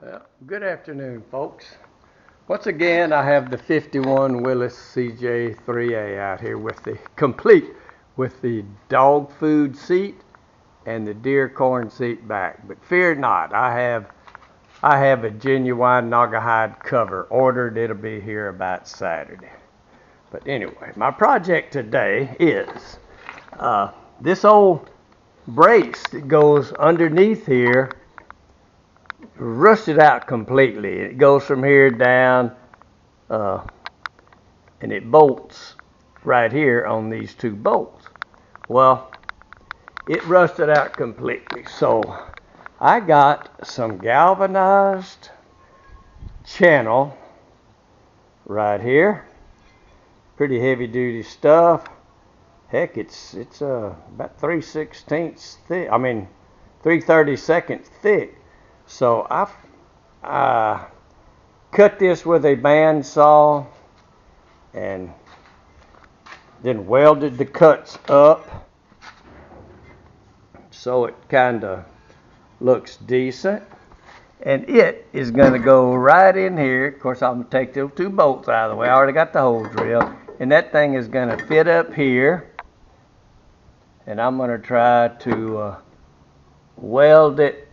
Well, good afternoon, folks. Once again, I have the 51 Willis cj3a out here with the complete with the dog food seat and the deer corn seat back. But fear not, I have a genuine Naugahyde cover ordered. It'll be here about Saturday. But anyway, my project today is this old brace that goes underneath here rusted out completely. It goes from here down and it bolts right here on these two bolts. Well, it rusted out completely, so I got some galvanized channel right here. Pretty heavy duty stuff. Heck, it's about 3/16 thick. I mean 3/32 thick. So I cut this with a bandsaw and then welded the cuts up so it kind of looks decent. And it is going to go right in here. Of course, I'm going to take those two bolts out of the way. I already got the hole drilled. And that thing is going to fit up here. And I'm going to try to weld it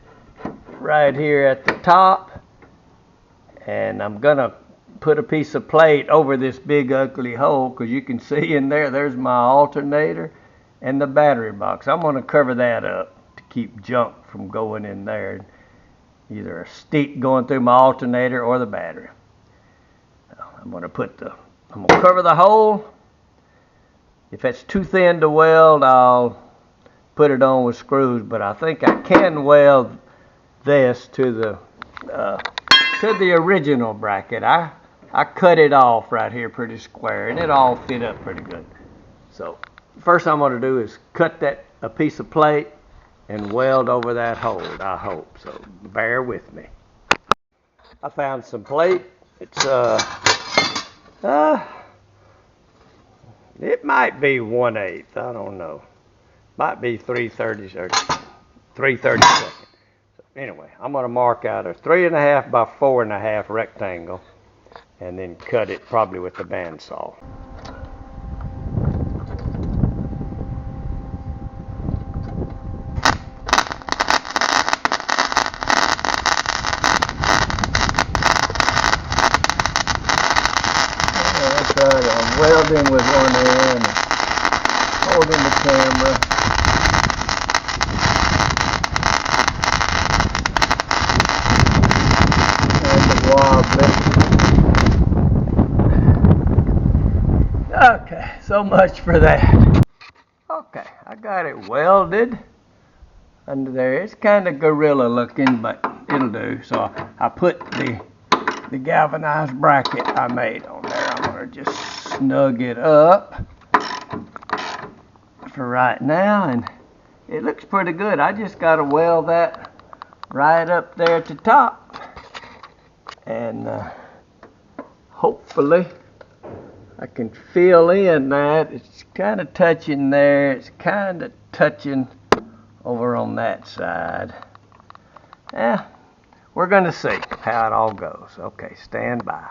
right here at the top, and I'm gonna put a piece of plate over this big ugly hole, because you can see in there's my alternator and the battery box. I'm gonna cover that up to keep junk from going in there, either a stick going through my alternator or the battery. I'm gonna cover the hole. If it's too thin to weld, I'll put it on with screws, but I think I can weld this to the original bracket. I cut it off right here pretty square, and it all fit up pretty good. So first I'm going to do is cut a piece of plate and weld over that hole, I hope. So bear with me. I found some plate. It's it might be 1/8. I don't know. Might be 3/30 or 3/32. Anyway, I'm going to mark out a 3.5 by 4.5 rectangle and then cut it probably with the bandsaw. That's right, I'm welding with one hand and holding the camera. Okay, so much for that. Okay, I got it welded under there. It's kind of gorilla looking, but it'll do. So I put the galvanized bracket I made on there. I'm going to just snug it up for right now, and it looks pretty good. I just got to weld that right up there at the top, and hopefully I can fill in that. It's kind of touching there. It's kind of touching over on that side. Yeah, we're going to see how it all goes. Okay, stand by.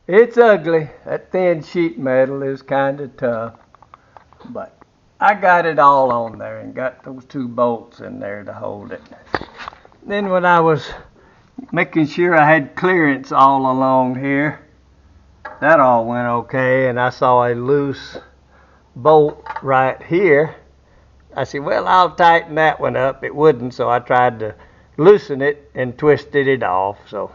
It's ugly. That thin sheet metal is kind of tough, but I got it all on there and got those two bolts in there to hold it. Then when I was making sure I had clearance all along here, that all went okay, and I saw a loose bolt right here. I said, well, I'll tighten that one up. It wouldn't, so I tried to loosen it and twisted it off. So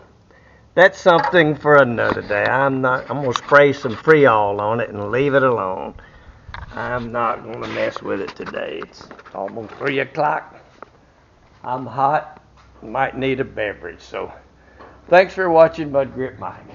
that's something for another day. I'm going to spray some Freol on it and leave it alone. I'm not going to mess with it today. It's almost 3 o'clock. I'm hot. Might need a beverage. So thanks for watching Mud Grip Mike.